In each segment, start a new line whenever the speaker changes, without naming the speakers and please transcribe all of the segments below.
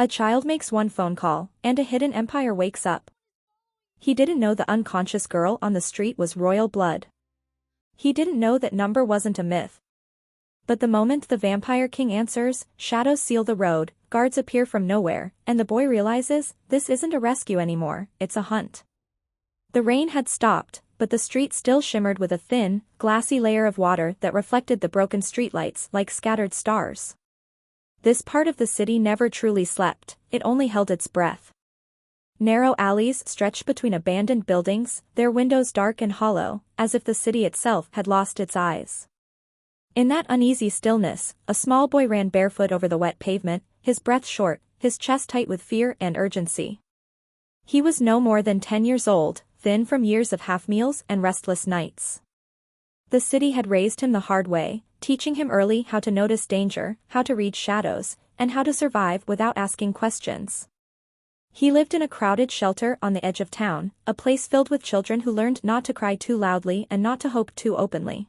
A child makes one phone call, and a hidden empire wakes up. He didn't know the unconscious girl on the street was royal blood. He didn't know that number wasn't a myth. But the moment the vampire king answers, shadows seal the road, guards appear from nowhere, and the boy realizes, this isn't a rescue anymore, it's a hunt. The rain had stopped, but the street still shimmered with a thin, glassy layer of water that reflected the broken streetlights like scattered stars. This part of the city never truly slept, it only held its breath. Narrow alleys stretched between abandoned buildings, their windows dark and hollow, as if the city itself had lost its eyes. In that uneasy stillness, a small boy ran barefoot over the wet pavement, his breath short, his chest tight with fear and urgency. He was no more than 10 years old, thin from years of half meals and restless nights. The city had raised him the hard way, teaching him early how to notice danger, how to read shadows, and how to survive without asking questions. He lived in a crowded shelter on the edge of town, a place filled with children who learned not to cry too loudly and not to hope too openly.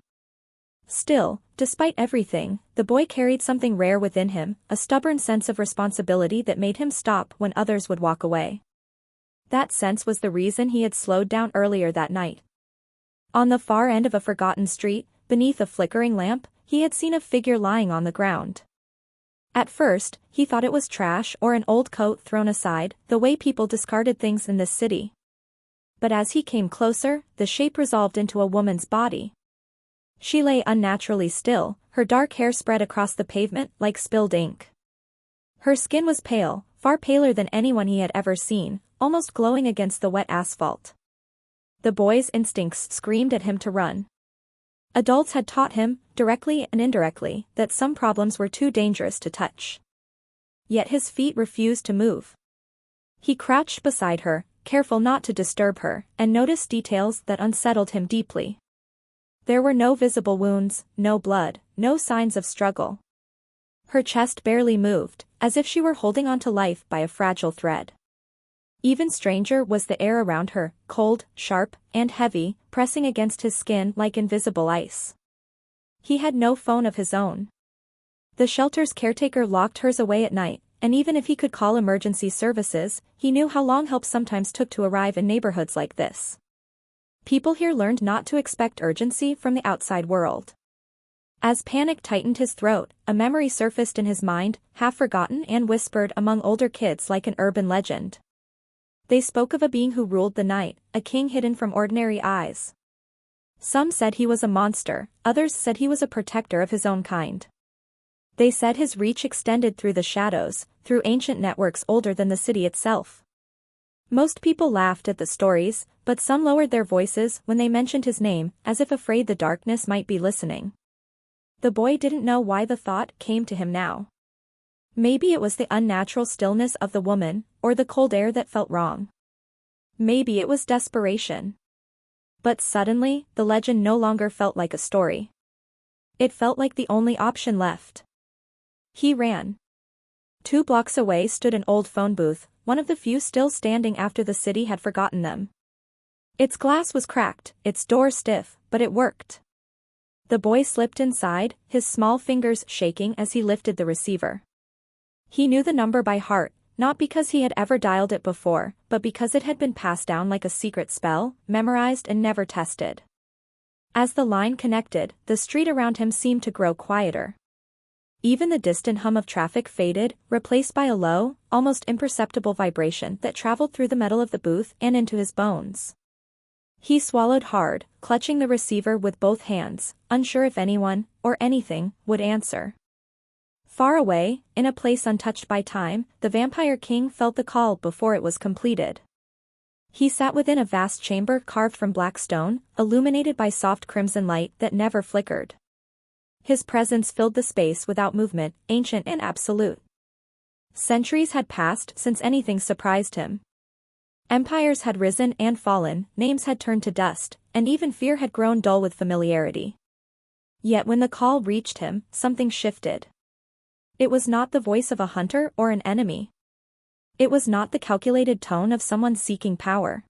Still, despite everything, the boy carried something rare within him, a stubborn sense of responsibility that made him stop when others would walk away. That sense was the reason he had slowed down earlier that night. On the far end of a forgotten street, beneath a flickering lamp, he had seen a figure lying on the ground. At first, he thought it was trash or an old coat thrown aside, the way people discarded things in this city. But as he came closer, the shape resolved into a woman's body. She lay unnaturally still, her dark hair spread across the pavement like spilled ink. Her skin was pale, far paler than anyone he had ever seen, almost glowing against the wet asphalt. The boy's instincts screamed at him to run. Adults had taught him, directly and indirectly, that some problems were too dangerous to touch. Yet his feet refused to move. He crouched beside her, careful not to disturb her, and noticed details that unsettled him deeply. There were no visible wounds, no blood, no signs of struggle. Her chest barely moved, as if she were holding on to life by a fragile thread. Even stranger was the air around her, cold, sharp, and heavy, pressing against his skin like invisible ice. He had no phone of his own. The shelter's caretaker locked hers away at night, and even if he could call emergency services, he knew how long help sometimes took to arrive in neighborhoods like this. People here learned not to expect urgency from the outside world. As panic tightened his throat, a memory surfaced in his mind, half forgotten and whispered among older kids like an urban legend. They spoke of a being who ruled the night, a king hidden from ordinary eyes. Some said he was a monster, others said he was a protector of his own kind. They said his reach extended through the shadows, through ancient networks older than the city itself. Most people laughed at the stories, but some lowered their voices when they mentioned his name, as if afraid the darkness might be listening. The boy didn't know why the thought came to him now. Maybe it was the unnatural stillness of the woman, or the cold air that felt wrong. Maybe it was desperation. But suddenly, the legend no longer felt like a story. It felt like the only option left. He ran. 2 blocks away stood an old phone booth, one of the few still standing after the city had forgotten them. Its glass was cracked, its door stiff, but it worked. The boy slipped inside, his small fingers shaking as he lifted the receiver. He knew the number by heart, not because he had ever dialed it before, but because it had been passed down like a secret spell, memorized and never tested. As the line connected, the street around him seemed to grow quieter. Even the distant hum of traffic faded, replaced by a low, almost imperceptible vibration that traveled through the metal of the booth and into his bones. He swallowed hard, clutching the receiver with both hands, unsure if anyone, or anything, would answer. Far away, in a place untouched by time, the vampire king felt the call before it was completed. He sat within a vast chamber carved from black stone, illuminated by soft crimson light that never flickered. His presence filled the space without movement, ancient and absolute. Centuries had passed since anything surprised him. Empires had risen and fallen, names had turned to dust, and even fear had grown dull with familiarity. Yet when the call reached him, something shifted. It was not the voice of a hunter or an enemy. It was not the calculated tone of someone seeking power.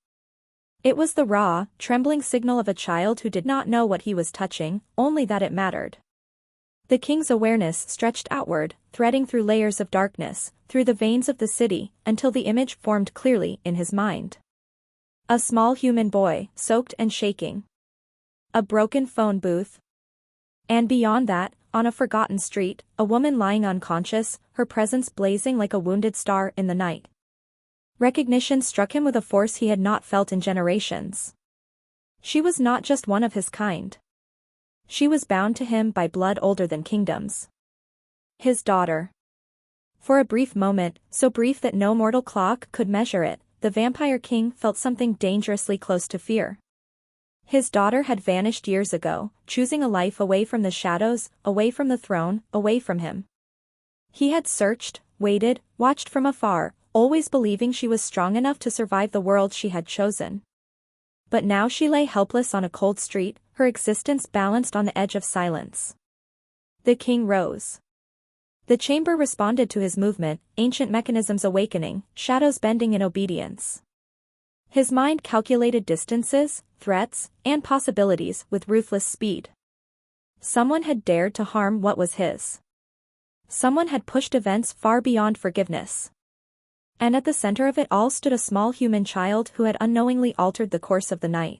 It was the raw, trembling signal of a child who did not know what he was touching, only that it mattered. The king's awareness stretched outward, threading through layers of darkness, through the veins of the city, until the image formed clearly in his mind. A small human boy, soaked and shaking. A broken phone booth. And beyond that, on a forgotten street, a woman lying unconscious, her presence blazing like a wounded star in the night. Recognition struck him with a force he had not felt in generations. She was not just one of his kind. She was bound to him by blood older than kingdoms. His daughter. For a brief moment, so brief that no mortal clock could measure it, the Vampire King felt something dangerously close to fear. His daughter had vanished years ago, choosing a life away from the shadows, away from the throne, away from him. He had searched, waited, watched from afar, always believing she was strong enough to survive the world she had chosen. But now she lay helpless on a cold street, her existence balanced on the edge of silence. The king rose. The chamber responded to his movement, ancient mechanisms awakening, shadows bending in obedience. His mind calculated distances, threats, and possibilities with ruthless speed. Someone had dared to harm what was his. Someone had pushed events far beyond forgiveness. And at the center of it all stood a small human child who had unknowingly altered the course of the night.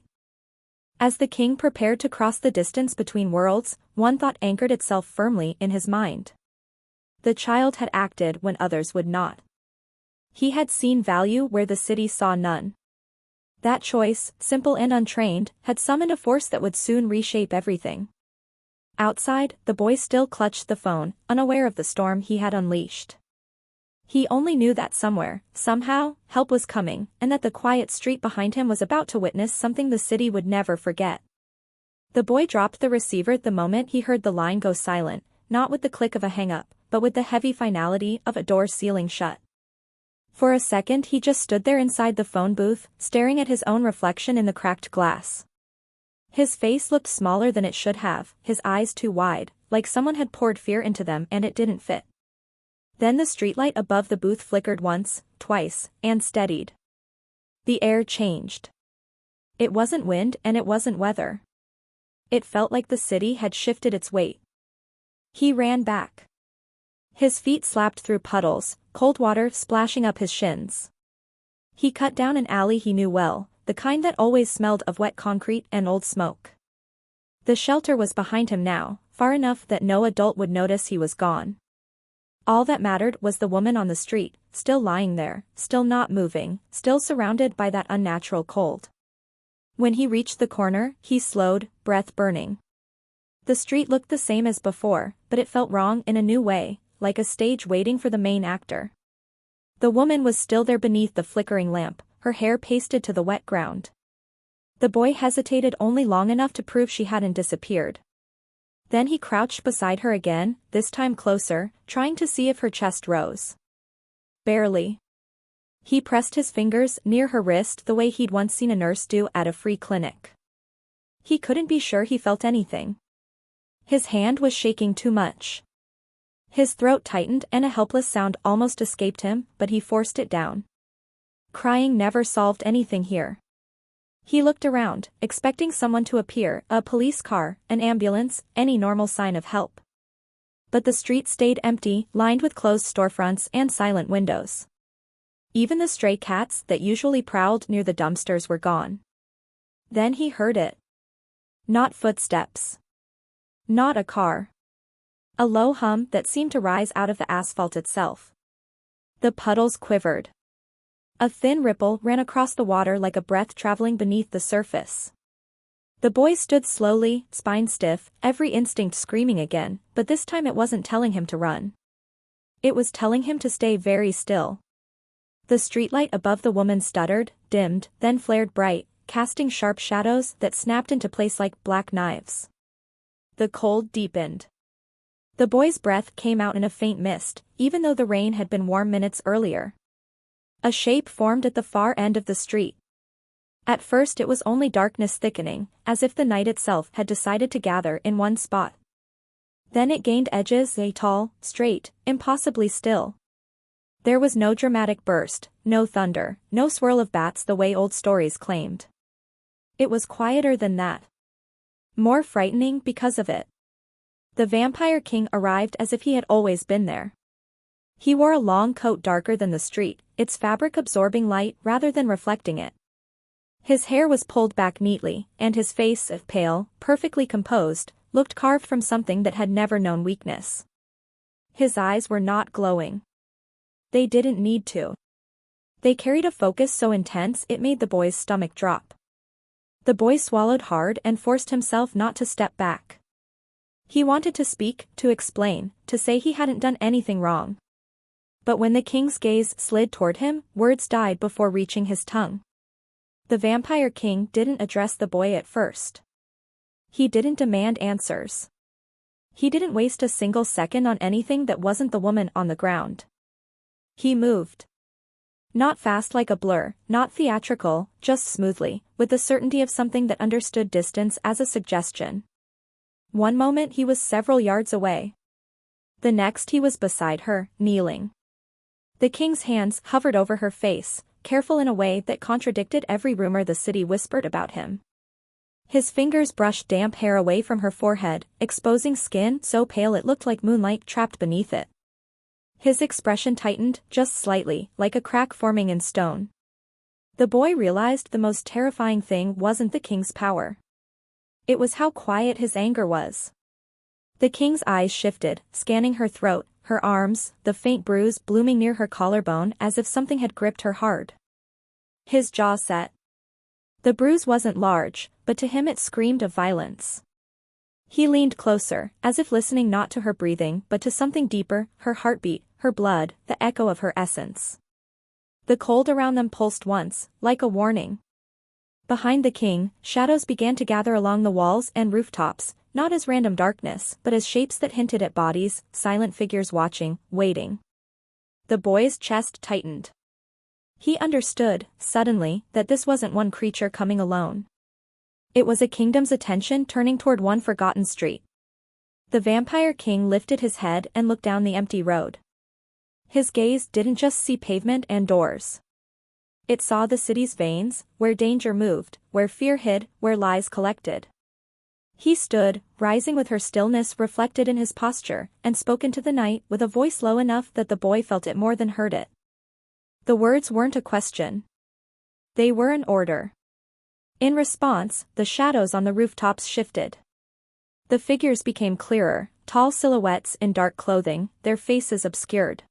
As the king prepared to cross the distance between worlds, one thought anchored itself firmly in his mind. The child had acted when others would not. He had seen value where the city saw none. That choice, simple and untrained, had summoned a force that would soon reshape everything. Outside, the boy still clutched the phone, unaware of the storm he had unleashed. He only knew that somewhere, somehow, help was coming, and that the quiet street behind him was about to witness something the city would never forget. The boy dropped the receiver the moment he heard the line go silent, not with the click of a hang-up, but with the heavy finality of a door sealing shut. For a second he just stood there inside the phone booth, staring at his own reflection in the cracked glass. His face looked smaller than it should have, his eyes too wide, like someone had poured fear into them and it didn't fit. Then the streetlight above the booth flickered once, twice, and steadied. The air changed. It wasn't wind and it wasn't weather. It felt like the city had shifted its weight. He ran back. His feet slapped through puddles, cold water splashing up his shins. He cut down an alley he knew well, the kind that always smelled of wet concrete and old smoke. The shelter was behind him now, far enough that no adult would notice he was gone. All that mattered was the woman on the street, still lying there, still not moving, still surrounded by that unnatural cold. When he reached the corner, he slowed, breath burning. The street looked the same as before, but it felt wrong in a new way, like a stage waiting for the main actor. The woman was still there beneath the flickering lamp, her hair pasted to the wet ground. The boy hesitated only long enough to prove she hadn't disappeared. Then he crouched beside her again, this time closer, trying to see if her chest rose. Barely. He pressed his fingers near her wrist the way he'd once seen a nurse do at a free clinic. He couldn't be sure he felt anything. His hand was shaking too much. His throat tightened and a helpless sound almost escaped him, but he forced it down. Crying never solved anything here. He looked around, expecting someone to appear, a police car, an ambulance, any normal sign of help. But the street stayed empty, lined with closed storefronts and silent windows. Even the stray cats that usually prowled near the dumpsters were gone. Then he heard it. Not footsteps. Not a car. A low hum that seemed to rise out of the asphalt itself. The puddles quivered. A thin ripple ran across the water like a breath traveling beneath the surface. The boy stood slowly, spine stiff, every instinct screaming again, but this time it wasn't telling him to run. It was telling him to stay very still. The streetlight above the woman stuttered, dimmed, then flared bright, casting sharp shadows that snapped into place like black knives. The cold deepened. The boy's breath came out in a faint mist, even though the rain had been warm minutes earlier. A shape formed at the far end of the street. At first it was only darkness thickening, as if the night itself had decided to gather in one spot. Then it gained edges, tall, straight, impossibly still. There was no dramatic burst, no thunder, no swirl of bats the way old stories claimed. It was quieter than that. More frightening because of it. The Vampire King arrived as if he had always been there. He wore a long coat darker than the street, its fabric absorbing light rather than reflecting it. His hair was pulled back neatly, and his face, pale, perfectly composed, looked carved from something that had never known weakness. His eyes were not glowing. They didn't need to. They carried a focus so intense it made the boy's stomach drop. The boy swallowed hard and forced himself not to step back. He wanted to speak, to explain, to say he hadn't done anything wrong. But when the king's gaze slid toward him, words died before reaching his tongue. The vampire king didn't address the boy at first. He didn't demand answers. He didn't waste a single second on anything that wasn't the woman on the ground. He moved. Not fast like a blur, not theatrical, just smoothly, with the certainty of something that understood distance as a suggestion. One moment he was several yards away. The next he was beside her, kneeling. The king's hands hovered over her face, careful in a way that contradicted every rumor the city whispered about him. His fingers brushed damp hair away from her forehead, exposing skin so pale it looked like moonlight trapped beneath it. His expression tightened, just slightly, like a crack forming in stone. The boy realized the most terrifying thing wasn't the king's power. It was how quiet his anger was. The king's eyes shifted, scanning her throat, her arms, the faint bruise blooming near her collarbone as if something had gripped her hard. His jaw set. The bruise wasn't large, but to him it screamed of violence. He leaned closer, as if listening not to her breathing but to something deeper, her heartbeat, her blood, the echo of her essence. The cold around them pulsed once, like a warning. Behind the king, shadows began to gather along the walls and rooftops, not as random darkness but as shapes that hinted at bodies, silent figures watching, waiting. The boy's chest tightened. He understood, suddenly, that this wasn't one creature coming alone. It was a kingdom's attention turning toward one forgotten street. The vampire king lifted his head and looked down the empty road. His gaze didn't just see pavement and doors. It saw the city's veins, where danger moved, where fear hid, where lies collected. He stood, rising with her stillness reflected in his posture, and spoke into the night with a voice low enough that the boy felt it more than heard it. The words weren't a question. They were an order. In response, the shadows on the rooftops shifted. The figures became clearer, tall silhouettes in dark clothing, their faces obscured.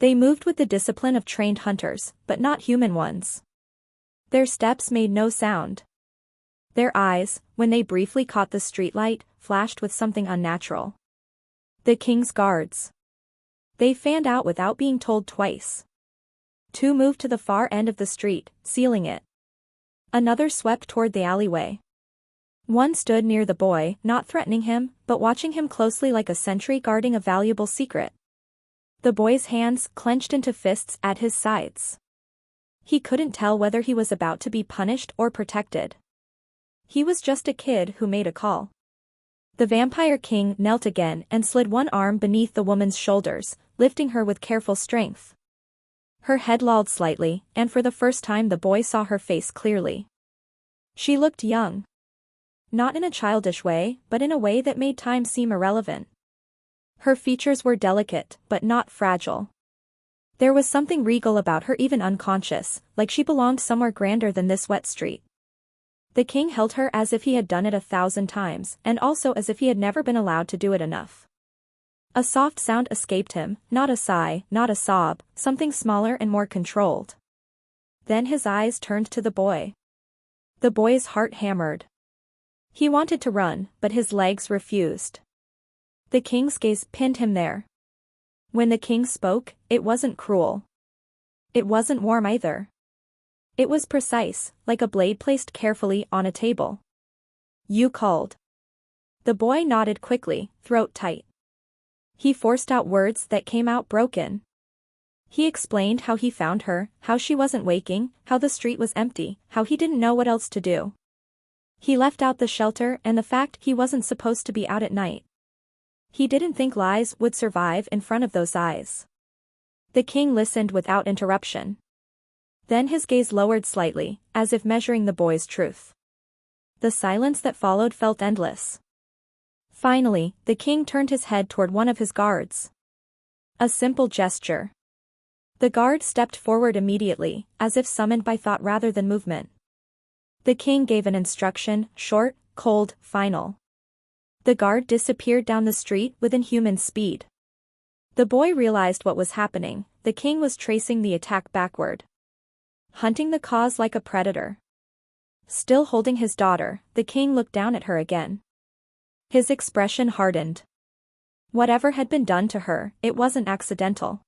They moved with the discipline of trained hunters, but not human ones. Their steps made no sound. Their eyes, when they briefly caught the streetlight, flashed with something unnatural. The king's guards. They fanned out without being told twice. Two moved to the far end of the street, sealing it. Another swept toward the alleyway. One stood near the boy, not threatening him, but watching him closely like a sentry guarding a valuable secret. The boy's hands clenched into fists at his sides. He couldn't tell whether he was about to be punished or protected. He was just a kid who made a call. The vampire king knelt again and slid one arm beneath the woman's shoulders, lifting her with careful strength. Her head lolled slightly, and for the first time the boy saw her face clearly. She looked young. Not in a childish way, but in a way that made time seem irrelevant. Her features were delicate, but not fragile. There was something regal about her even unconscious, like she belonged somewhere grander than this wet street. The king held her as if he had done it 1,000 times, and also as if he had never been allowed to do it enough. A soft sound escaped him, not a sigh, not a sob, something smaller and more controlled. Then his eyes turned to the boy. The boy's heart hammered. He wanted to run, but his legs refused. The king's gaze pinned him there. When the king spoke, it wasn't cruel. It wasn't warm either. It was precise, like a blade placed carefully on a table. "You called." The boy nodded quickly, throat tight. He forced out words that came out broken. He explained how he found her, how she wasn't waking, how the street was empty, how he didn't know what else to do. He left out the shelter and the fact he wasn't supposed to be out at night. He didn't think lies would survive in front of those eyes. The king listened without interruption. Then his gaze lowered slightly, as if measuring the boy's truth. The silence that followed felt endless. Finally, the king turned his head toward one of his guards. A simple gesture. The guard stepped forward immediately, as if summoned by thought rather than movement. The king gave an instruction, short, cold, final. The guard disappeared down the street with inhuman speed. The boy realized what was happening. The king was tracing the attack backward. Hunting the cause like a predator. Still holding his daughter, the king looked down at her again. His expression hardened. Whatever had been done to her, it wasn't accidental.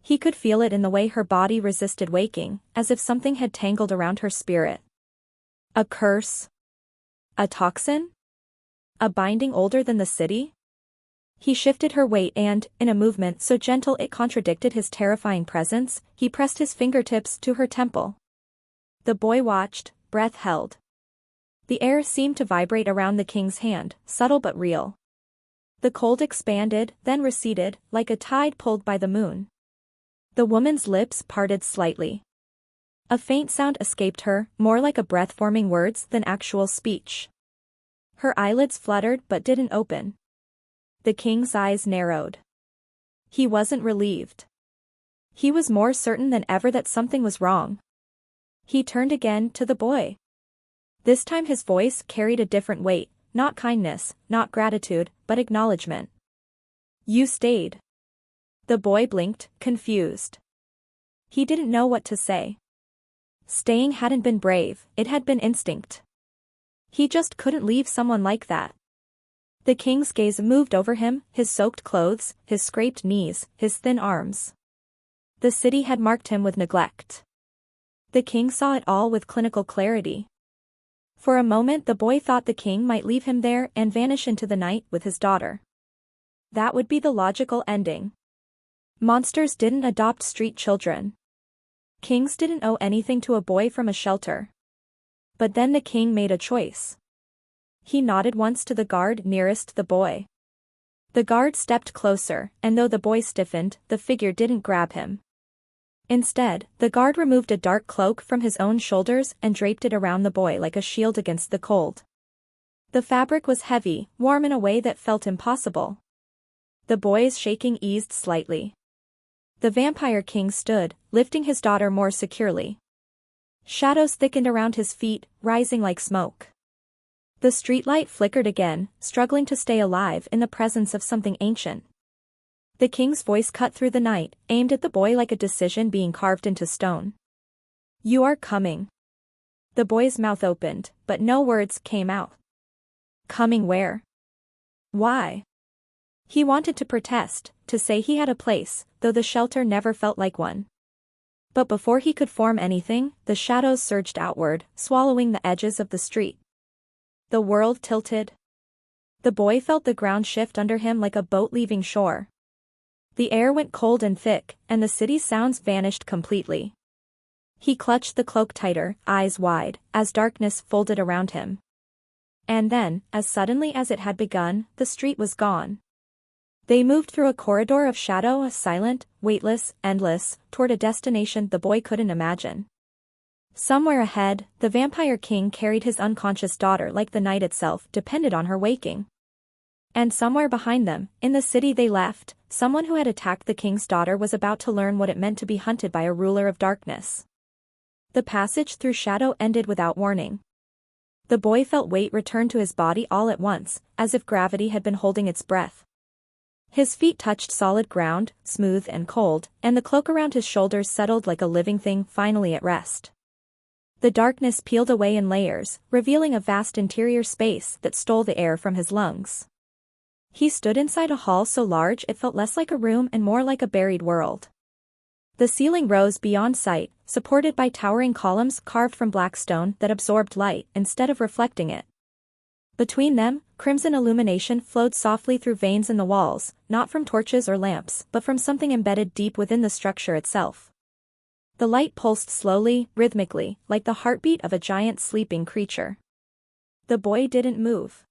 He could feel it in the way her body resisted waking, as if something had tangled around her spirit. A curse? A toxin? A binding older than the city? He shifted her weight and, in a movement so gentle it contradicted his terrifying presence, he pressed his fingertips to her temple. The boy watched, breath held. The air seemed to vibrate around the king's hand, subtle but real. The cold expanded, then receded, like a tide pulled by the moon. The woman's lips parted slightly. A faint sound escaped her, more like a breath-forming words than actual speech. Her eyelids fluttered but didn't open. The king's eyes narrowed. He wasn't relieved. He was more certain than ever that something was wrong. He turned again to the boy. This time his voice carried a different weight, not kindness, not gratitude, but acknowledgement. You stayed. The boy blinked, confused. He didn't know what to say. Staying hadn't been brave, it had been instinct. He just couldn't leave someone like that. The king's gaze moved over him, his soaked clothes, his scraped knees, his thin arms. The city had marked him with neglect. The king saw it all with clinical clarity. For a moment the boy thought the king might leave him there and vanish into the night with his daughter. That would be the logical ending. Monsters didn't adopt street children. Kings didn't owe anything to a boy from a shelter. But then the king made a choice. He nodded once to the guard nearest the boy. The guard stepped closer, and though the boy stiffened, the figure didn't grab him. Instead, the guard removed a dark cloak from his own shoulders and draped it around the boy like a shield against the cold. The fabric was heavy, warm in a way that felt impossible. The boy's shaking eased slightly. The vampire king stood, lifting his daughter more securely. Shadows thickened around his feet, rising like smoke. The streetlight flickered again, struggling to stay alive in the presence of something ancient. The king's voice cut through the night, aimed at the boy like a decision being carved into stone. You are coming. The boy's mouth opened, but no words came out. Coming where? Why? He wanted to protest, to say he had a place, though the shelter never felt like one. But before he could form anything, the shadows surged outward, swallowing the edges of the street. The world tilted. The boy felt the ground shift under him like a boat leaving shore. The air went cold and thick, and the city's sounds vanished completely. He clutched the cloak tighter, eyes wide, as darkness folded around him. And then, as suddenly as it had begun, the street was gone. They moved through a corridor of shadow, silent, weightless, endless, toward a destination the boy couldn't imagine. Somewhere ahead, the vampire king carried his unconscious daughter like the night itself depended on her waking. And somewhere behind them, in the city they left, someone who had attacked the king's daughter was about to learn what it meant to be hunted by a ruler of darkness. The passage through shadow ended without warning. The boy felt weight return to his body all at once, as if gravity had been holding its breath. His feet touched solid ground, smooth and cold, and the cloak around his shoulders settled like a living thing finally at rest. The darkness peeled away in layers, revealing a vast interior space that stole the air from his lungs. He stood inside a hall so large it felt less like a room and more like a buried world. The ceiling rose beyond sight, supported by towering columns carved from black stone that absorbed light instead of reflecting it. Between them, crimson illumination flowed softly through veins in the walls, not from torches or lamps, but from something embedded deep within the structure itself. The light pulsed slowly, rhythmically, like the heartbeat of a giant sleeping creature. The boy didn't move.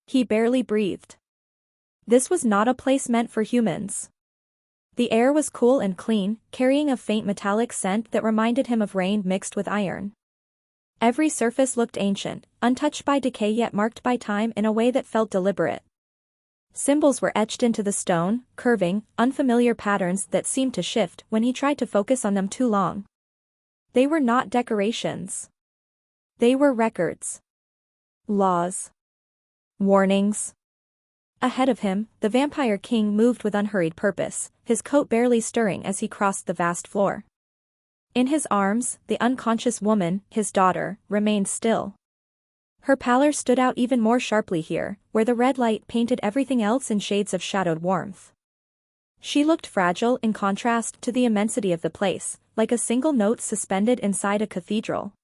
He barely breathed. This was not a place meant for humans. The air was cool and clean, carrying a faint metallic scent that reminded him of rain mixed with iron. Every surface looked ancient, untouched by decay yet marked by time in a way that felt deliberate. Symbols were etched into the stone, curving, unfamiliar patterns that seemed to shift when he tried to focus on them too long. They were not decorations. They were records. Laws. Warnings. Ahead of him, the Vampire King moved with unhurried purpose, his coat barely stirring as he crossed the vast floor. In his arms, the unconscious woman, his daughter, remained still. Her pallor stood out even more sharply here, where the red light painted everything else in shades of shadowed warmth. She looked fragile in contrast to the immensity of the place, like a single note suspended inside a cathedral.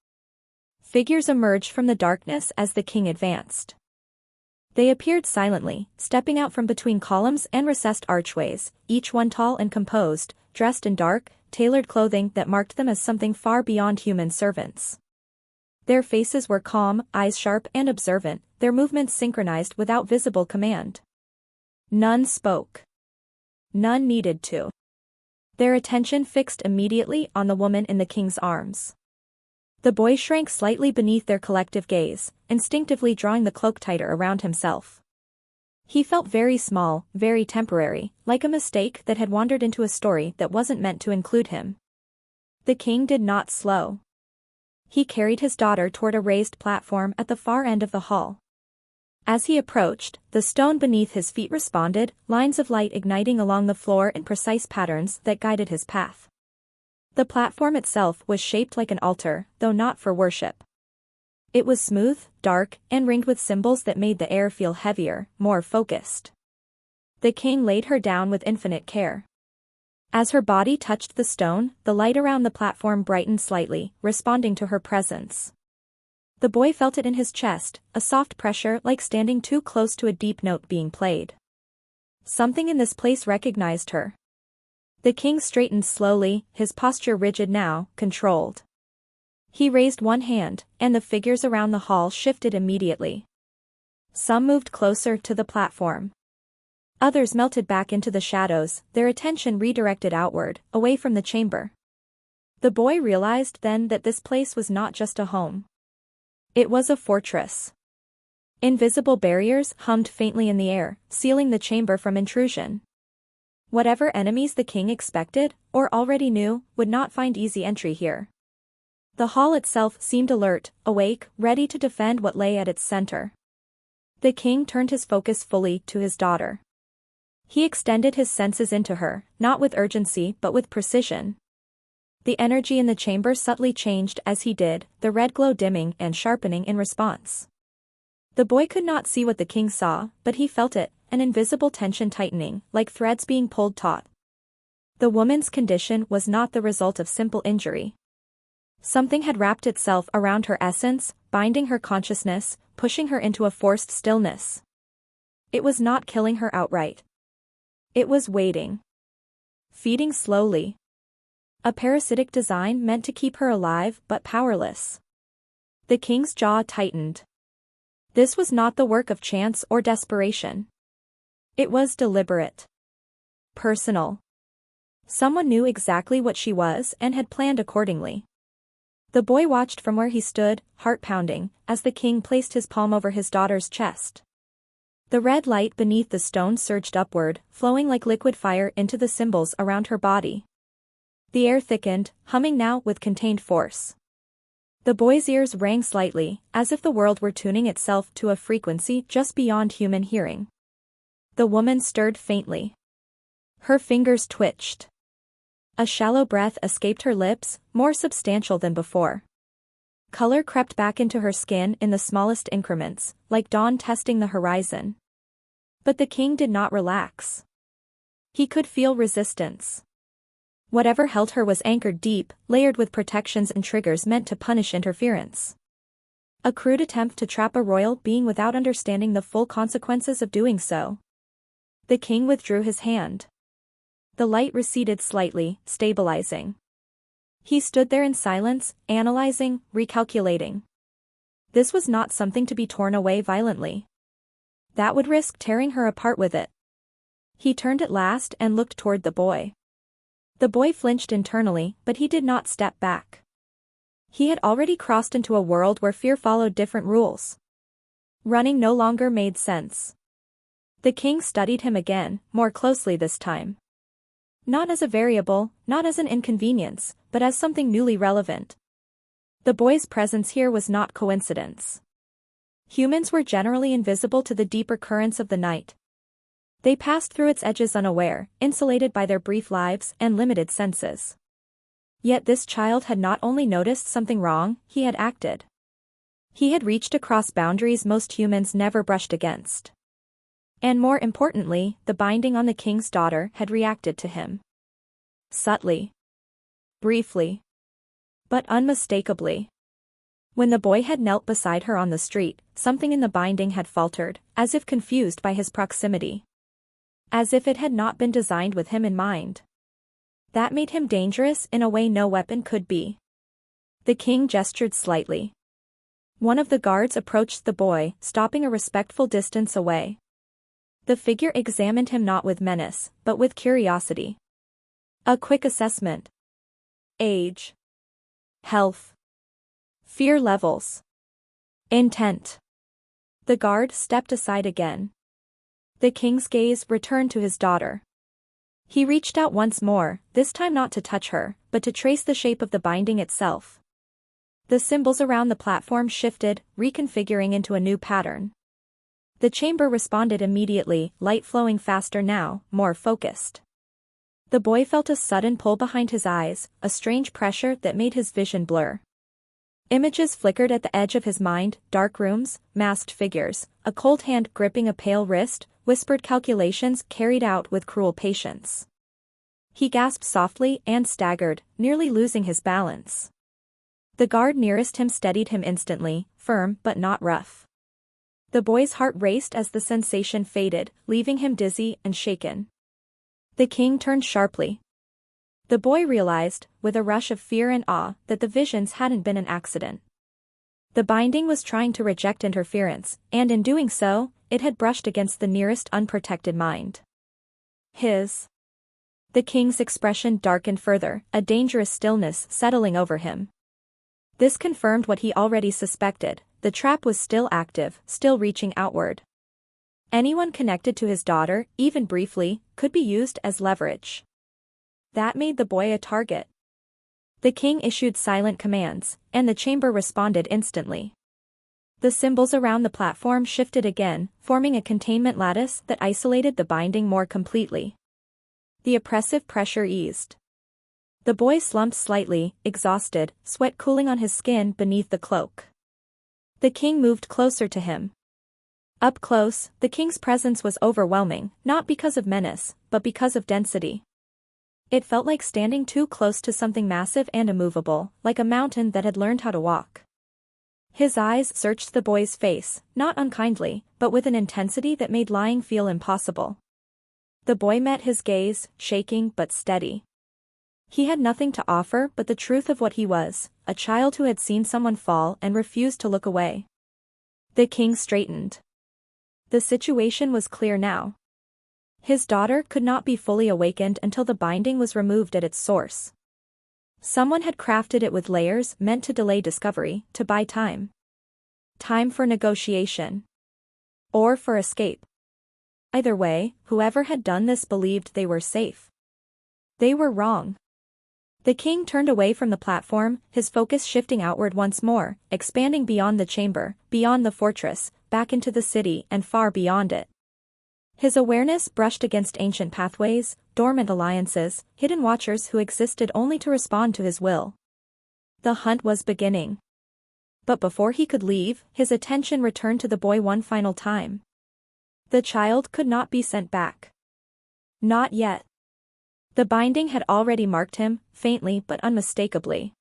Figures emerged from the darkness as the king advanced. They appeared silently, stepping out from between columns and recessed archways, each one tall and composed, dressed in dark, tailored clothing that marked them as something far beyond human servants. Their faces were calm, eyes sharp and observant, their movements synchronized without visible command. None spoke. None needed to. Their attention fixed immediately on the woman in the king's arms. The boy shrank slightly beneath their collective gaze, instinctively drawing the cloak tighter around himself. He felt very small, very temporary, like a mistake that had wandered into a story that wasn't meant to include him. The king did not slow. He carried his daughter toward a raised platform at the far end of the hall. As he approached, the stone beneath his feet responded, lines of light igniting along the floor in precise patterns that guided his path. The platform itself was shaped like an altar, though not for worship. It was smooth, dark, and ringed with symbols that made the air feel heavier, more focused. The king laid her down with infinite care. As her body touched the stone, the light around the platform brightened slightly, responding to her presence. The boy felt it in his chest, a soft pressure like standing too close to a deep note being played. Something in this place recognized her. The king straightened slowly, his posture rigid now, controlled. He raised one hand, and the figures around the hall shifted immediately. Some moved closer to the platform. Others melted back into the shadows, their attention redirected outward, away from the chamber. The boy realized then that this place was not just a home. It was a fortress. Invisible barriers hummed faintly in the air, sealing the chamber from intrusion. Whatever enemies the king expected, or already knew, would not find easy entry here. The hall itself seemed alert, awake, ready to defend what lay at its center. The king turned his focus fully to his daughter. He extended his senses into her, not with urgency but with precision. The energy in the chamber subtly changed as he did, the red glow dimming and sharpening in response. The boy could not see what the king saw, but he felt it, an invisible tension tightening, like threads being pulled taut. The woman's condition was not the result of simple injury. Something had wrapped itself around her essence, binding her consciousness, pushing her into a forced stillness. It was not killing her outright. It was waiting. Feeding slowly. A parasitic design meant to keep her alive but powerless. The king's jaw tightened. This was not the work of chance or desperation. It was deliberate. Personal. Someone knew exactly what she was and had planned accordingly. The boy watched from where he stood, heart pounding, as the king placed his palm over his daughter's chest. The red light beneath the stone surged upward, flowing like liquid fire into the symbols around her body. The air thickened, humming now with contained force. The boy's ears rang slightly, as if the world were tuning itself to a frequency just beyond human hearing. The woman stirred faintly. Her fingers twitched. A shallow breath escaped her lips, more substantial than before. Color crept back into her skin in the smallest increments, like dawn testing the horizon. But the king did not relax. He could feel resistance. Whatever held her was anchored deep, layered with protections and triggers meant to punish interference. A crude attempt to trap a royal being without understanding the full consequences of doing so. The king withdrew his hand. The light receded slightly, stabilizing. He stood there in silence, analyzing, recalculating. This was not something to be torn away violently. That would risk tearing her apart with it. He turned at last and looked toward the boy. The boy flinched internally, but he did not step back. He had already crossed into a world where fear followed different rules. Running no longer made sense. The king studied him again, more closely this time. Not as a variable, not as an inconvenience, but as something newly relevant. The boy's presence here was not coincidence. Humans were generally invisible to the deeper currents of the night. They passed through its edges unaware, insulated by their brief lives and limited senses. Yet this child had not only noticed something wrong, he had acted. He had reached across boundaries most humans never brushed against. And more importantly, the binding on the king's daughter had reacted to him. Subtly. Briefly. But unmistakably. When the boy had knelt beside her on the street, something in the binding had faltered, as if confused by his proximity. As if it had not been designed with him in mind. That made him dangerous in a way no weapon could be. The king gestured slightly. One of the guards approached the boy, stopping a respectful distance away. The figure examined him not with menace, but with curiosity. A quick assessment. Age. Health. Fear levels. Intent. The guard stepped aside again. The king's gaze returned to his daughter. He reached out once more, this time not to touch her, but to trace the shape of the binding itself. The symbols around the platform shifted, reconfiguring into a new pattern. The chamber responded immediately, light flowing faster now, more focused. The boy felt a sudden pull behind his eyes, a strange pressure that made his vision blur. Images flickered at the edge of his mind, dark rooms, masked figures, a cold hand gripping a pale wrist, whispered calculations carried out with cruel patience. He gasped softly and staggered, nearly losing his balance. The guard nearest him steadied him instantly, firm but not rough. The boy's heart raced as the sensation faded, leaving him dizzy and shaken. The king turned sharply. The boy realized, with a rush of fear and awe, that the visions hadn't been an accident. The binding was trying to reject interference, and in doing so, it had brushed against the nearest unprotected mind. His. The king's expression darkened further, a dangerous stillness settling over him. This confirmed what he already suspected, the trap was still active, still reaching outward. Anyone connected to his daughter, even briefly, could be used as leverage. That made the boy a target. The king issued silent commands, and the chamber responded instantly. The symbols around the platform shifted again, forming a containment lattice that isolated the binding more completely. The oppressive pressure eased. The boy slumped slightly, exhausted, sweat cooling on his skin beneath the cloak. The king moved closer to him. Up close, the king's presence was overwhelming, not because of menace, but because of density. It felt like standing too close to something massive and immovable, like a mountain that had learned how to walk. His eyes searched the boy's face, not unkindly, but with an intensity that made lying feel impossible. The boy met his gaze, shaking but steady. He had nothing to offer but the truth of what he was, a child who had seen someone fall and refused to look away. The king straightened. The situation was clear now. His daughter could not be fully awakened until the binding was removed at its source. Someone had crafted it with layers meant to delay discovery, to buy time. Time for negotiation. Or for escape. Either way, whoever had done this believed they were safe. They were wrong. The king turned away from the platform, his focus shifting outward once more, expanding beyond the chamber, beyond the fortress, back into the city and far beyond it. His awareness brushed against ancient pathways, dormant alliances, hidden watchers who existed only to respond to his will. The hunt was beginning. But before he could leave, his attention returned to the boy one final time. The child could not be sent back. Not yet. The binding had already marked him, faintly but unmistakably.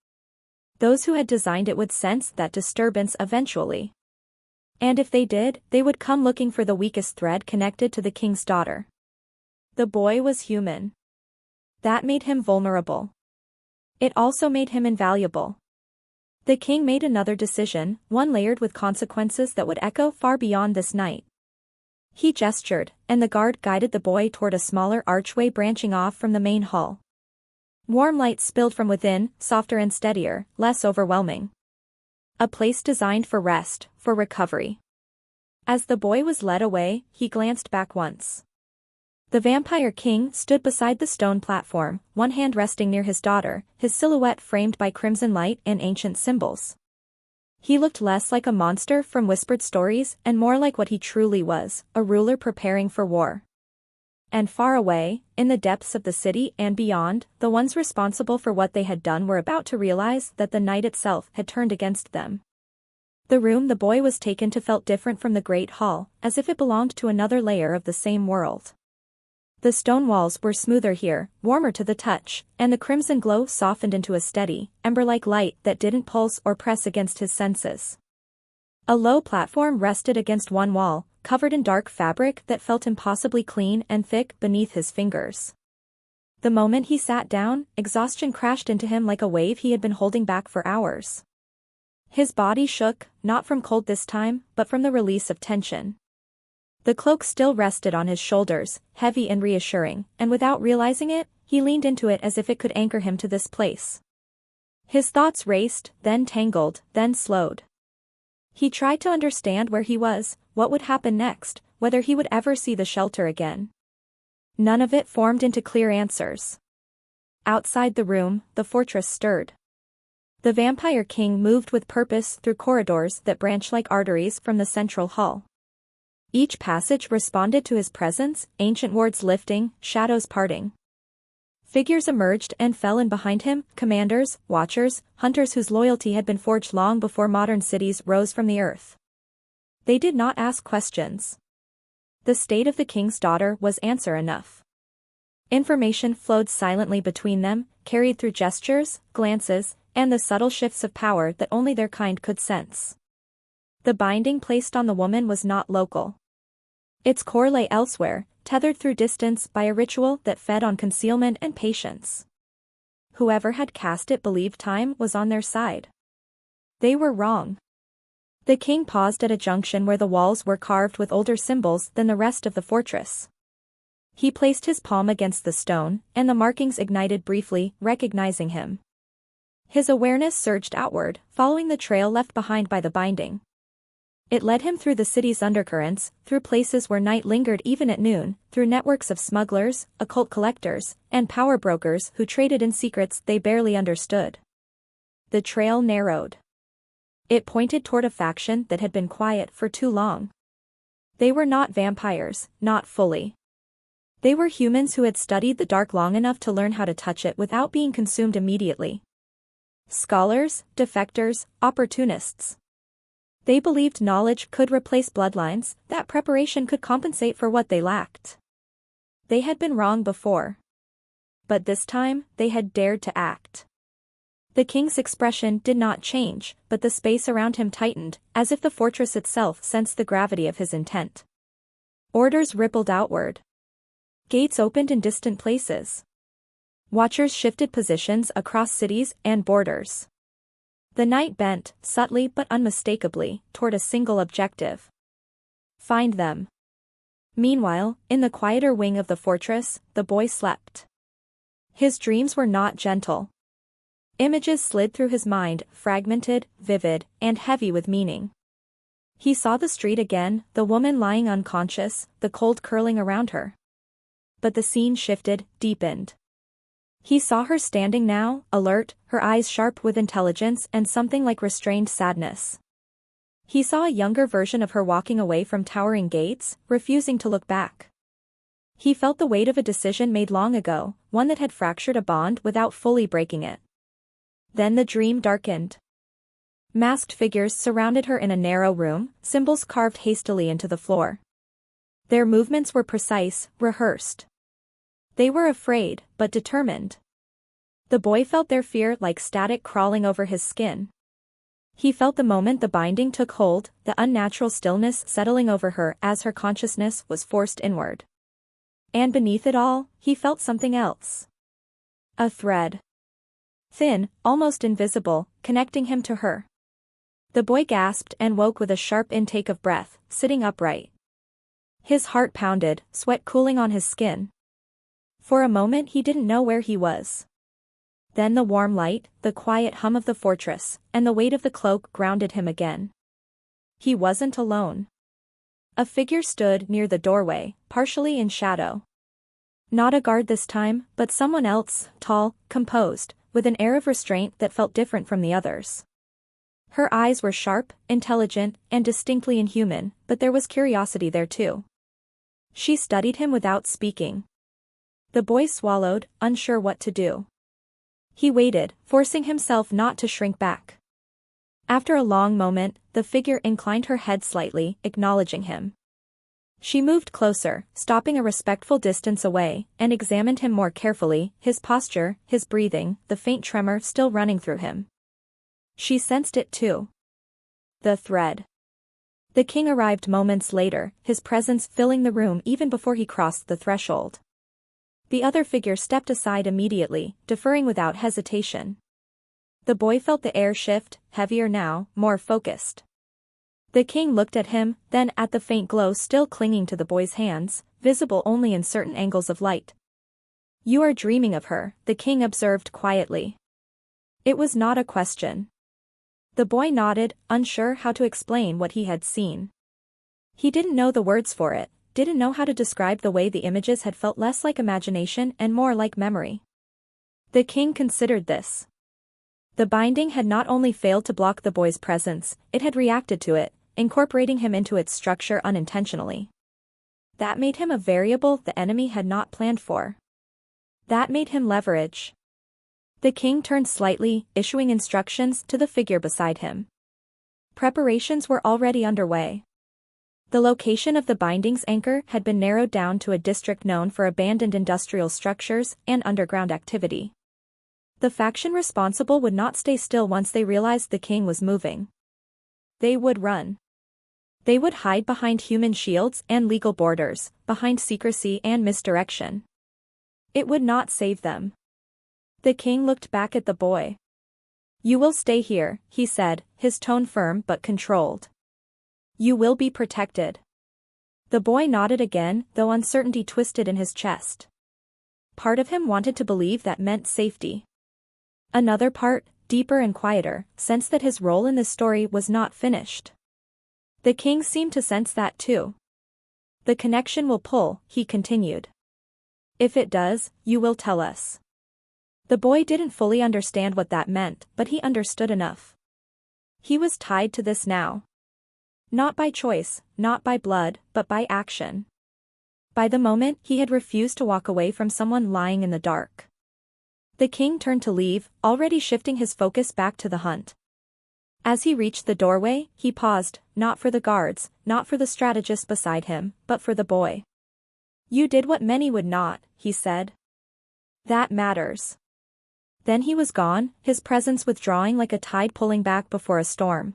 Those who had designed it would sense that disturbance eventually. And if they did, they would come looking for the weakest thread connected to the king's daughter. The boy was human. That made him vulnerable. It also made him invaluable. The king made another decision, one layered with consequences that would echo far beyond this night. He gestured, and the guard guided the boy toward a smaller archway branching off from the main hall. Warm light spilled from within, softer and steadier, less overwhelming. A place designed for rest, for recovery. As the boy was led away, he glanced back once. The Vampire King stood beside the stone platform, one hand resting near his daughter, his silhouette framed by crimson light and ancient symbols. He looked less like a monster from whispered stories and more like what he truly was, a ruler preparing for war. And far away, in the depths of the city and beyond, the ones responsible for what they had done were about to realize that the night itself had turned against them. The room the boy was taken to felt different from the Great Hall, as if it belonged to another layer of the same world. The stone walls were smoother here, warmer to the touch, and the crimson glow softened into a steady, ember-like light that didn't pulse or press against his senses. A low platform rested against one wall, covered in dark fabric that felt impossibly clean and thick beneath his fingers. The moment he sat down, exhaustion crashed into him like a wave he had been holding back for hours. His body shook, not from cold this time, but from the release of tension. The cloak still rested on his shoulders, heavy and reassuring, and without realizing it, he leaned into it as if it could anchor him to this place. His thoughts raced, then tangled, then slowed. He tried to understand where he was, what would happen next, whether he would ever see the shelter again. None of it formed into clear answers. Outside the room, the fortress stirred. The Vampire King moved with purpose through corridors that branched like arteries from the central hall. Each passage responded to his presence, ancient wards lifting, shadows parting. Figures emerged and fell in behind him, commanders, watchers, hunters whose loyalty had been forged long before modern cities rose from the earth. They did not ask questions. The state of the king's daughter was answer enough. Information flowed silently between them, carried through gestures, glances, and the subtle shifts of power that only their kind could sense. The binding placed on the woman was not local. Its core lay elsewhere, tethered through distance by a ritual that fed on concealment and patience. Whoever had cast it believed time was on their side. They were wrong. The king paused at a junction where the walls were carved with older symbols than the rest of the fortress. He placed his palm against the stone, and the markings ignited briefly, recognizing him. His awareness surged outward, following the trail left behind by the binding. It led him through the city's undercurrents, through places where night lingered even at noon, through networks of smugglers, occult collectors, and power brokers who traded in secrets they barely understood. The trail narrowed. It pointed toward a faction that had been quiet for too long. They were not vampires, not fully. They were humans who had studied the dark long enough to learn how to touch it without being consumed immediately. Scholars, defectors, opportunists. They believed knowledge could replace bloodlines, that preparation could compensate for what they lacked. They had been wrong before. But this time, they had dared to act. The king's expression did not change, but the space around him tightened, as if the fortress itself sensed the gravity of his intent. Orders rippled outward. Gates opened in distant places. Watchers shifted positions across cities and borders. The night bent, subtly but unmistakably, toward a single objective. Find them. Meanwhile, in the quieter wing of the fortress, the boy slept. His dreams were not gentle. Images slid through his mind, fragmented, vivid, and heavy with meaning. He saw the street again, the woman lying unconscious, the cold curling around her. But the scene shifted, deepened. He saw her standing now, alert, her eyes sharp with intelligence and something like restrained sadness. He saw a younger version of her walking away from towering gates, refusing to look back. He felt the weight of a decision made long ago, one that had fractured a bond without fully breaking it. Then the dream darkened. Masked figures surrounded her in a narrow room, symbols carved hastily into the floor. Their movements were precise, rehearsed. They were afraid, but determined. The boy felt their fear like static crawling over his skin. He felt the moment the binding took hold, the unnatural stillness settling over her as her consciousness was forced inward. And beneath it all, he felt something else. A thread. Thin, almost invisible, connecting him to her. The boy gasped and woke with a sharp intake of breath, sitting upright. His heart pounded, sweat cooling on his skin. For a moment he didn't know where he was. Then the warm light, the quiet hum of the fortress, and the weight of the cloak grounded him again. He wasn't alone. A figure stood near the doorway, partially in shadow. Not a guard this time, but someone else, tall, composed, with an air of restraint that felt different from the others. Her eyes were sharp, intelligent, and distinctly inhuman, but there was curiosity there too. She studied him without speaking. The boy swallowed, unsure what to do. He waited, forcing himself not to shrink back. After a long moment, the figure inclined her head slightly, acknowledging him. She moved closer, stopping a respectful distance away, and examined him more carefully, his posture, his breathing, the faint tremor still running through him. She sensed it too. The thread. The king arrived moments later, his presence filling the room even before he crossed the threshold. The other figure stepped aside immediately, deferring without hesitation. The boy felt the air shift, heavier now, more focused. The king looked at him, then at the faint glow still clinging to the boy's hands, visible only in certain angles of light. "You are dreaming of her," the king observed quietly. It was not a question. The boy nodded, unsure how to explain what he had seen. He didn't know the words for it, didn't know how to describe the way the images had felt less like imagination and more like memory. The king considered this. The binding had not only failed to block the boy's presence, it had reacted to it, incorporating him into its structure unintentionally. That made him a variable the enemy had not planned for. That made him leverage. The king turned slightly, issuing instructions to the figure beside him. Preparations were already underway. The location of the binding's anchor had been narrowed down to a district known for abandoned industrial structures and underground activity. The faction responsible would not stay still once they realized the king was moving. They would run. They would hide behind human shields and legal borders, behind secrecy and misdirection. It would not save them. The king looked back at the boy. "You will stay here," he said, his tone firm but controlled. "You will be protected." The boy nodded again, though uncertainty twisted in his chest. Part of him wanted to believe that meant safety. Another part, deeper and quieter, sensed that his role in this story was not finished. The king seemed to sense that too. "The connection will pull," he continued. "If it does, you will tell us." The boy didn't fully understand what that meant, but he understood enough. He was tied to this now. Not by choice, not by blood, but by action. By the moment he had refused to walk away from someone lying in the dark. The king turned to leave, already shifting his focus back to the hunt. As he reached the doorway, he paused, not for the guards, not for the strategist beside him, but for the boy. "You did what many would not," he said. "That matters." Then he was gone, his presence withdrawing like a tide pulling back before a storm.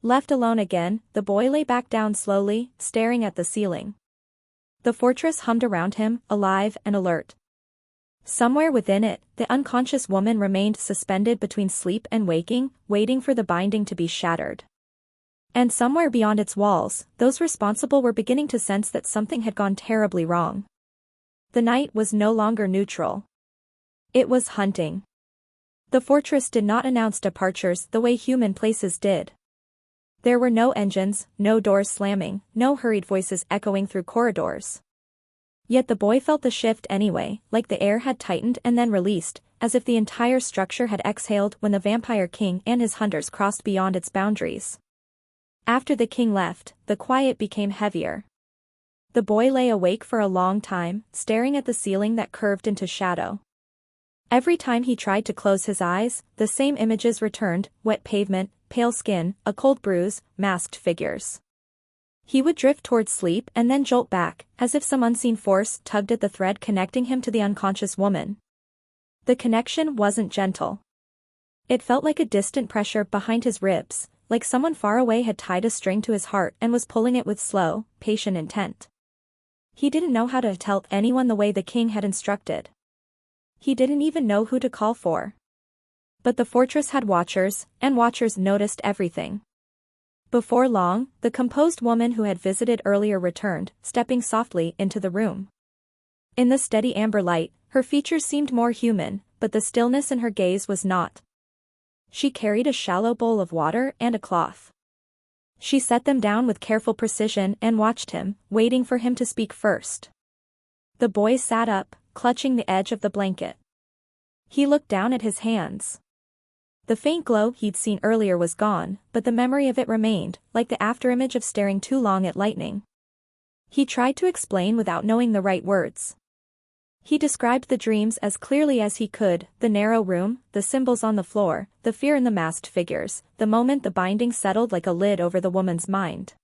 Left alone again, the boy lay back down slowly, staring at the ceiling. The fortress hummed around him, alive and alert. Somewhere within it, the unconscious woman remained suspended between sleep and waking, waiting for the binding to be shattered. And somewhere beyond its walls, those responsible were beginning to sense that something had gone terribly wrong. The night was no longer neutral. It was hunting. The fortress did not announce departures the way human places did. There were no engines, no doors slamming, no hurried voices echoing through corridors. Yet the boy felt the shift anyway, like the air had tightened and then released, as if the entire structure had exhaled when the vampire king and his hunters crossed beyond its boundaries. After the king left, the quiet became heavier. The boy lay awake for a long time, staring at the ceiling that curved into shadow. Every time he tried to close his eyes, the same images returned: wet pavement, pale skin, a cold bruise, masked figures. He would drift towards sleep and then jolt back, as if some unseen force tugged at the thread connecting him to the unconscious woman. The connection wasn't gentle. It felt like a distant pressure behind his ribs, like someone far away had tied a string to his heart and was pulling it with slow, patient intent. He didn't know how to tell anyone the way the king had instructed. He didn't even know who to call for. But the fortress had watchers, and watchers noticed everything. Before long, the composed woman who had visited earlier returned, stepping softly into the room. In the steady amber light, her features seemed more human, but the stillness in her gaze was not. She carried a shallow bowl of water and a cloth. She set them down with careful precision and watched him, waiting for him to speak first. The boy sat up, clutching the edge of the blanket. He looked down at his hands. The faint glow he'd seen earlier was gone, but the memory of it remained, like the afterimage of staring too long at lightning. He tried to explain without knowing the right words. He described the dreams as clearly as he could, the narrow room, the symbols on the floor, the fear in the masked figures, the moment the binding settled like a lid over the woman's mind.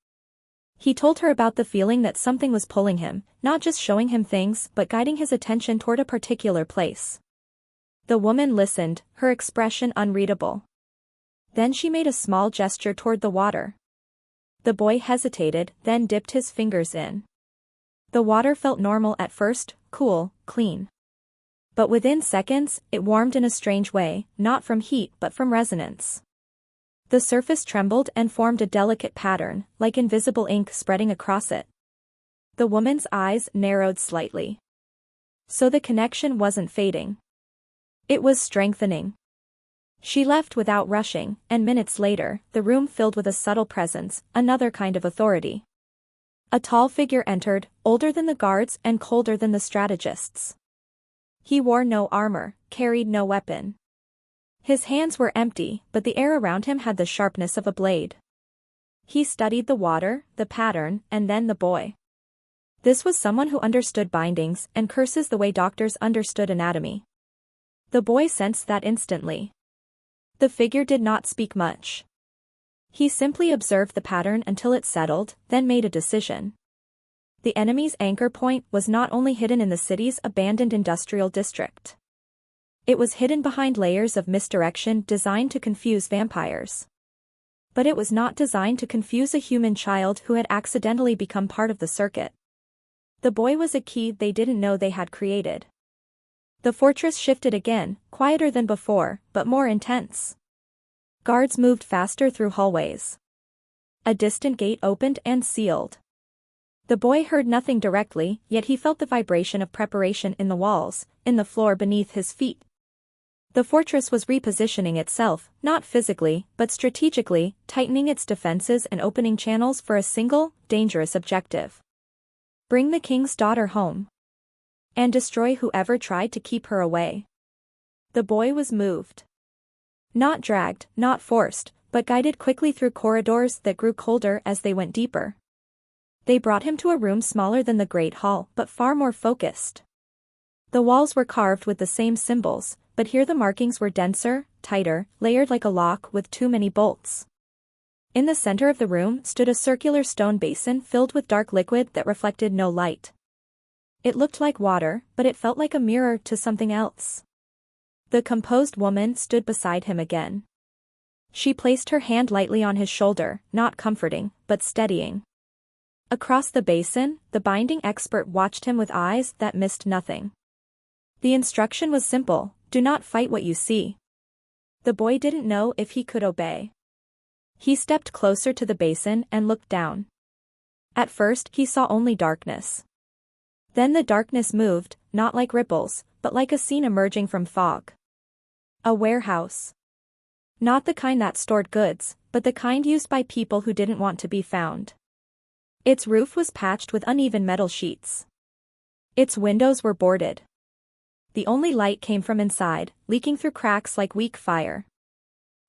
He told her about the feeling that something was pulling him, not just showing him things but guiding his attention toward a particular place. The woman listened, her expression unreadable. Then she made a small gesture toward the water. The boy hesitated, then dipped his fingers in. The water felt normal at first, cool, clean. But within seconds, it warmed in a strange way, not from heat but from resonance. The surface trembled and formed a delicate pattern, like invisible ink spreading across it. The woman's eyes narrowed slightly. So the connection wasn't fading. It was strengthening. She left without rushing, and minutes later, the room filled with a subtle presence, another kind of authority. A tall figure entered, older than the guards and colder than the strategists. He wore no armor, carried no weapon. His hands were empty, but the air around him had the sharpness of a blade. He studied the water, the pattern, and then the boy. This was someone who understood bindings and curses the way doctors understood anatomy. The boy sensed that instantly. The figure did not speak much. He simply observed the pattern until it settled, then made a decision. The enemy's anchor point was not only hidden in the city's abandoned industrial district. It was hidden behind layers of misdirection designed to confuse vampires. But it was not designed to confuse a human child who had accidentally become part of the circuit. The boy was a key they didn't know they had created. The fortress shifted again, quieter than before, but more intense. Guards moved faster through hallways. A distant gate opened and sealed. The boy heard nothing directly, yet he felt the vibration of preparation in the walls, in the floor beneath his feet. The fortress was repositioning itself, not physically, but strategically, tightening its defenses and opening channels for a single, dangerous objective. Bring the king's daughter home. And destroy whoever tried to keep her away. The boy was moved. Not dragged, not forced, but guided quickly through corridors that grew colder as they went deeper. They brought him to a room smaller than the Great Hall, but far more focused. The walls were carved with the same symbols, but here the markings were denser, tighter, layered like a lock with too many bolts. In the center of the room stood a circular stone basin filled with dark liquid that reflected no light. It looked like water, but it felt like a mirror to something else. The composed woman stood beside him again. She placed her hand lightly on his shoulder, not comforting, but steadying. Across the basin, the binding expert watched him with eyes that missed nothing. The instruction was simple: do not fight what you see. The boy didn't know if he could obey. He stepped closer to the basin and looked down. At first he saw only darkness. Then the darkness moved, not like ripples, but like a scene emerging from fog. A warehouse. Not the kind that stored goods, but the kind used by people who didn't want to be found. Its roof was patched with uneven metal sheets. Its windows were boarded. The only light came from inside, leaking through cracks like weak fire.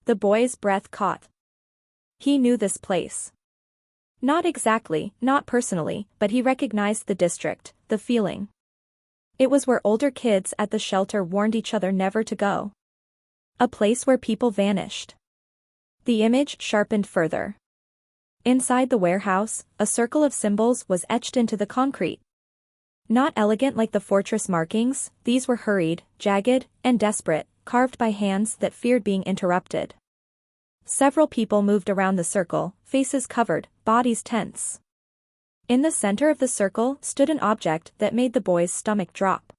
The boy's breath caught. He knew this place. Not exactly, not personally, but he recognized the district, the feeling. It was where older kids at the shelter warned each other never to go. A place where people vanished. The image sharpened further. Inside the warehouse, a circle of symbols was etched into the concrete. Not elegant like the fortress markings, these were hurried, jagged, and desperate, carved by hands that feared being interrupted. Several people moved around the circle, faces covered, bodies tense. In the center of the circle stood an object that made the boy's stomach drop.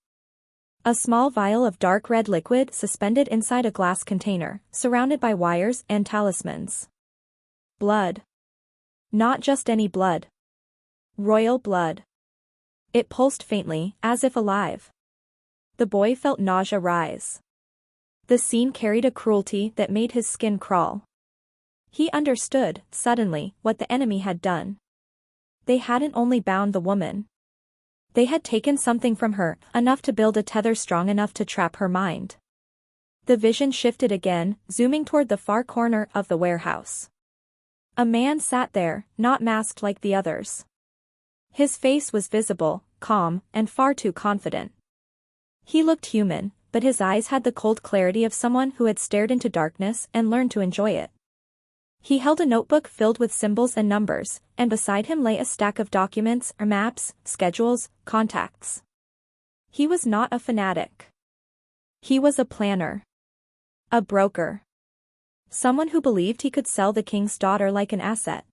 A small vial of dark red liquid suspended inside a glass container, surrounded by wires and talismans. Blood. Not just any blood. Royal blood. It pulsed faintly, as if alive. The boy felt nausea rise. The scene carried a cruelty that made his skin crawl. He understood, suddenly, what the enemy had done. They hadn't only bound the woman. They had taken something from her, enough to build a tether strong enough to trap her mind. The vision shifted again, zooming toward the far corner of the warehouse. A man sat there, not masked like the others. His face was visible, calm, and far too confident. He looked human, but his eyes had the cold clarity of someone who had stared into darkness and learned to enjoy it. He held a notebook filled with symbols and numbers, and beside him lay a stack of documents, maps, schedules, contacts. He was not a fanatic. He was a planner. A broker. Someone who believed he could sell the king's daughter like an asset.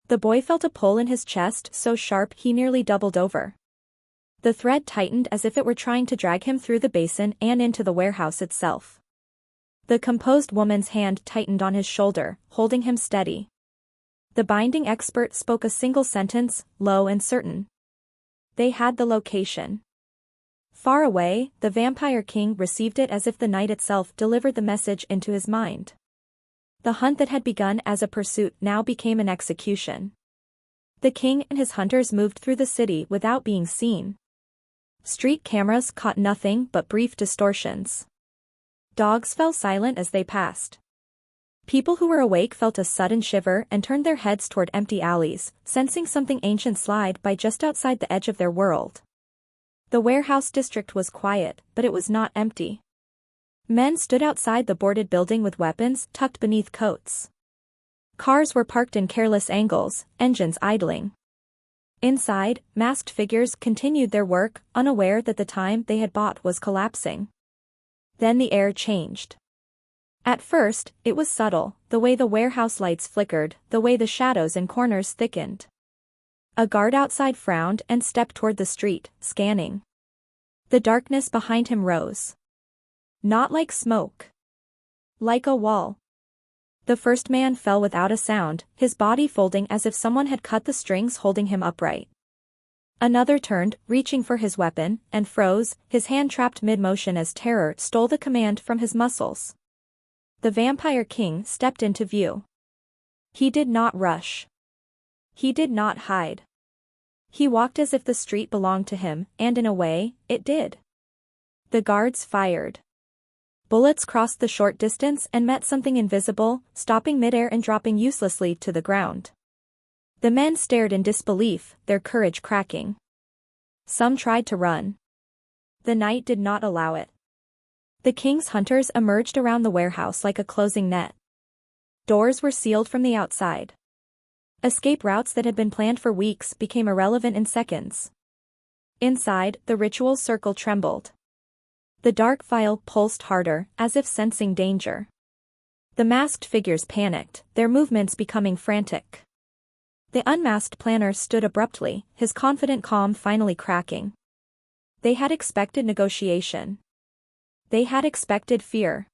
The boy felt a pull in his chest so sharp he nearly doubled over. The thread tightened as if it were trying to drag him through the basin and into the warehouse itself. The composed woman's hand tightened on his shoulder, holding him steady. The binding expert spoke a single sentence, low and certain. They had the location. Far away, the vampire king received it as if the night itself delivered the message into his mind. The hunt that had begun as a pursuit now became an execution. The king and his hunters moved through the city without being seen. Street cameras caught nothing but brief distortions. Dogs fell silent as they passed. People who were awake felt a sudden shiver and turned their heads toward empty alleys, sensing something ancient slide by just outside the edge of their world. The warehouse district was quiet, but it was not empty. Men stood outside the boarded building with weapons tucked beneath coats. Cars were parked in careless angles, engines idling. Inside, masked figures continued their work, unaware that the time they had bought was collapsing. Then the air changed. At first, it was subtle, the way the warehouse lights flickered, the way the shadows in corners thickened. A guard outside frowned and stepped toward the street, scanning. The darkness behind him rose. Not like smoke. Like a wall. The first man fell without a sound, his body folding as if someone had cut the strings holding him upright. Another turned, reaching for his weapon, and froze, his hand trapped mid-motion as terror stole the command from his muscles. The vampire king stepped into view. He did not rush. He did not hide. He walked as if the street belonged to him, and in a way, it did. The guards fired. Bullets crossed the short distance and met something invisible, stopping midair and dropping uselessly to the ground. The men stared in disbelief, their courage cracking. Some tried to run. The night did not allow it. The king's hunters emerged around the warehouse like a closing net. Doors were sealed from the outside. Escape routes that had been planned for weeks became irrelevant in seconds. Inside, the ritual circle trembled. The dark vial pulsed harder, as if sensing danger. The masked figures panicked, their movements becoming frantic. The unmasked planner stood abruptly, his confident calm finally cracking. They had expected negotiation. They had expected fear.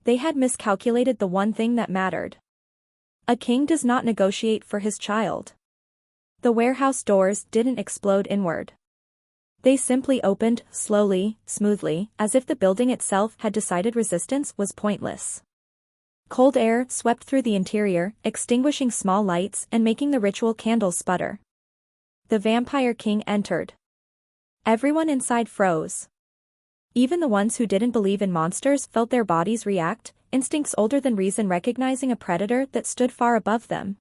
They had miscalculated the one thing that mattered. A king does not negotiate for his child. The warehouse doors didn't explode inward. They simply opened, slowly, smoothly, as if the building itself had decided resistance was pointless. Cold air swept through the interior, extinguishing small lights and making the ritual candles sputter. The vampire king entered. Everyone inside froze. Even the ones who didn't believe in monsters felt their bodies react, instincts older than reason recognizing a predator that stood far above them.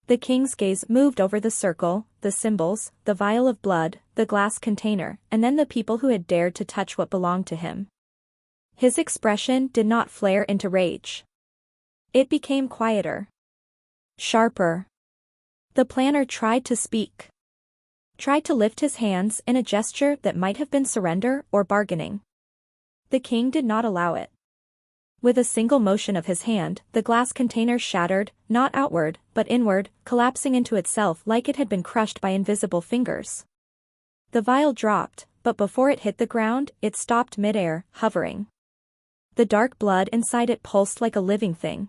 The king's gaze moved over the circle, the symbols, the vial of blood, the glass container, and then the people who had dared to touch what belonged to him. His expression did not flare into rage. It became quieter. Sharper. The planner tried to speak. Tried to lift his hands in a gesture that might have been surrender or bargaining. The king did not allow it. With a single motion of his hand, the glass container shattered, not outward, but inward, collapsing into itself like it had been crushed by invisible fingers. The vial dropped, but before it hit the ground, it stopped midair, hovering. The dark blood inside it pulsed like a living thing.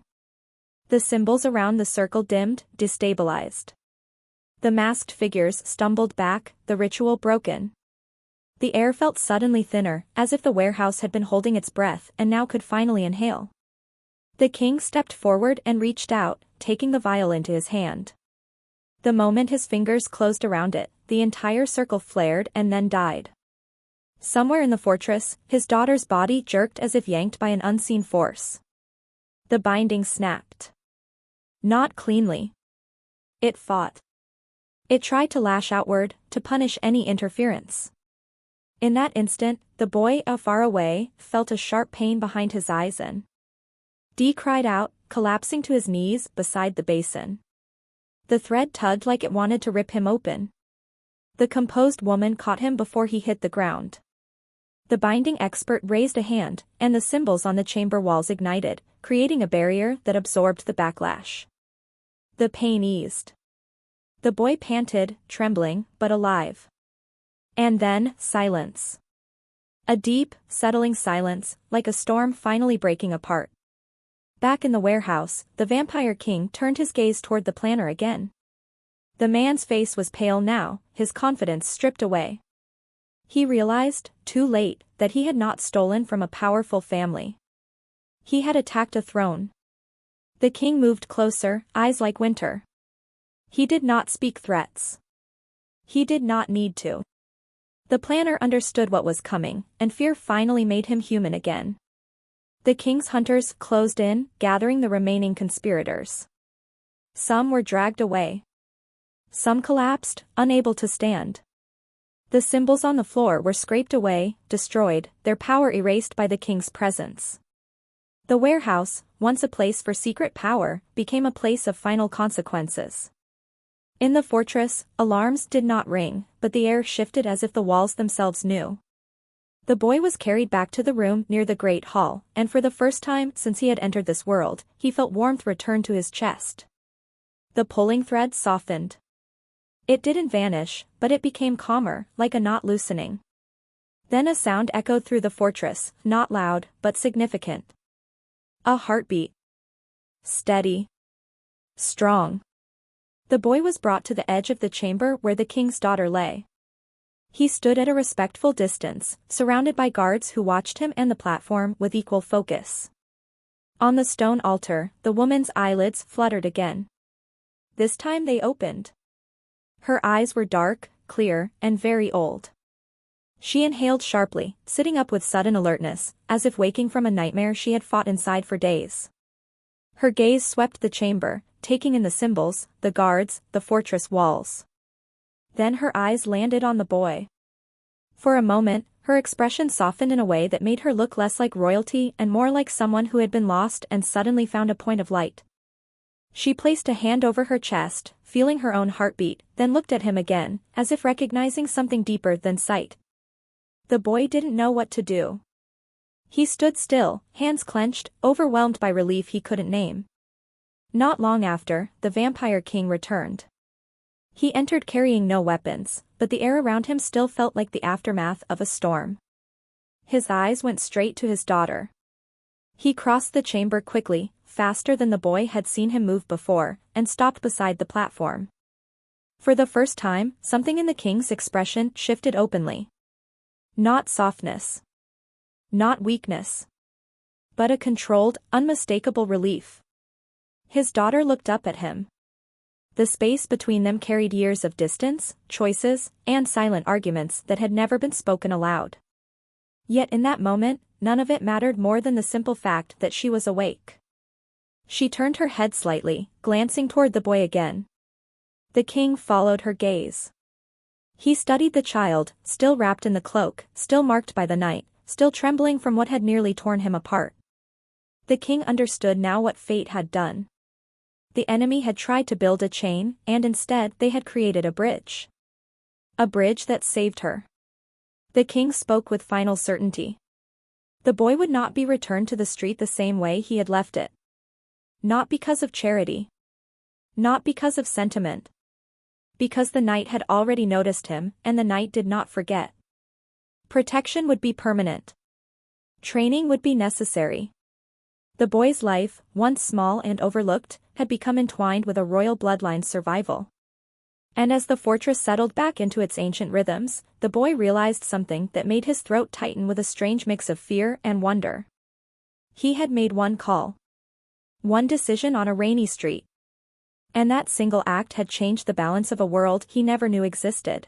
The symbols around the circle dimmed, destabilized. The masked figures stumbled back, the ritual broken. The air felt suddenly thinner, as if the warehouse had been holding its breath and now could finally inhale. The king stepped forward and reached out, taking the vial into his hand. The moment his fingers closed around it, the entire circle flared and then died. Somewhere in the fortress, his daughter's body jerked as if yanked by an unseen force. The binding snapped. Not cleanly. It fought. It tried to lash outward, to punish any interference. In that instant, the boy, far away, felt a sharp pain behind his eyes and Dee cried out, collapsing to his knees beside the basin. The thread tugged like it wanted to rip him open. The composed woman caught him before he hit the ground. The binding expert raised a hand, and the symbols on the chamber walls ignited, creating a barrier that absorbed the backlash. The pain eased. The boy panted, trembling, but alive. And then, silence. A deep, settling silence, like a storm finally breaking apart. Back in the warehouse, the Vampire King turned his gaze toward the planner again. The man's face was pale now, his confidence stripped away. He realized, too late, that he had not stolen from a powerful family. He had attacked a throne. The king moved closer, eyes like winter. He did not speak threats. He did not need to. The planner understood what was coming, and fear finally made him human again. The king's hunters closed in, gathering the remaining conspirators. Some were dragged away. Some collapsed, unable to stand. The symbols on the floor were scraped away, destroyed, their power erased by the king's presence. The warehouse, once a place for secret power, became a place of final consequences. In the fortress, alarms did not ring, but the air shifted as if the walls themselves knew. The boy was carried back to the room near the great hall, and for the first time since he had entered this world, he felt warmth return to his chest. The pulling thread softened. It didn't vanish, but it became calmer, like a knot loosening. Then a sound echoed through the fortress, not loud, but significant. A heartbeat. Steady. Strong. The boy was brought to the edge of the chamber where the king's daughter lay. He stood at a respectful distance, surrounded by guards who watched him and the platform with equal focus. On the stone altar, the woman's eyelids fluttered again. This time they opened. Her eyes were dark, clear, and very old. She inhaled sharply, sitting up with sudden alertness, as if waking from a nightmare she had fought inside for days. Her gaze swept the chamber, taking in the symbols, the guards, the fortress walls. Then her eyes landed on the boy. For a moment, her expression softened in a way that made her look less like royalty and more like someone who had been lost and suddenly found a point of light. She placed a hand over her chest, feeling her own heartbeat, then looked at him again, as if recognizing something deeper than sight. The boy didn't know what to do. He stood still, hands clenched, overwhelmed by relief he couldn't name. Not long after, the Vampire King returned. He entered carrying no weapons, but the air around him still felt like the aftermath of a storm. His eyes went straight to his daughter. He crossed the chamber quickly, faster than the boy had seen him move before, and stopped beside the platform. For the first time, something in the king's expression shifted openly. Not softness. Not weakness. But a controlled, unmistakable relief. His daughter looked up at him. The space between them carried years of distance, choices, and silent arguments that had never been spoken aloud. Yet in that moment, none of it mattered more than the simple fact that she was awake. She turned her head slightly, glancing toward the boy again. The king followed her gaze. He studied the child, still wrapped in the cloak, still marked by the night, still trembling from what had nearly torn him apart. The king understood now what fate had done. The enemy had tried to build a chain, and instead they had created a bridge. A bridge that saved her. The king spoke with final certainty. The boy would not be returned to the street the same way he had left it. Not because of charity. Not because of sentiment. Because the night had already noticed him, and the night did not forget. Protection would be permanent. Training would be necessary. The boy's life, once small and overlooked, had become entwined with a royal bloodline's survival. And as the fortress settled back into its ancient rhythms, the boy realized something that made his throat tighten with a strange mix of fear and wonder. He had made one call. One decision on a rainy street. And that single act had changed the balance of a world he never knew existed.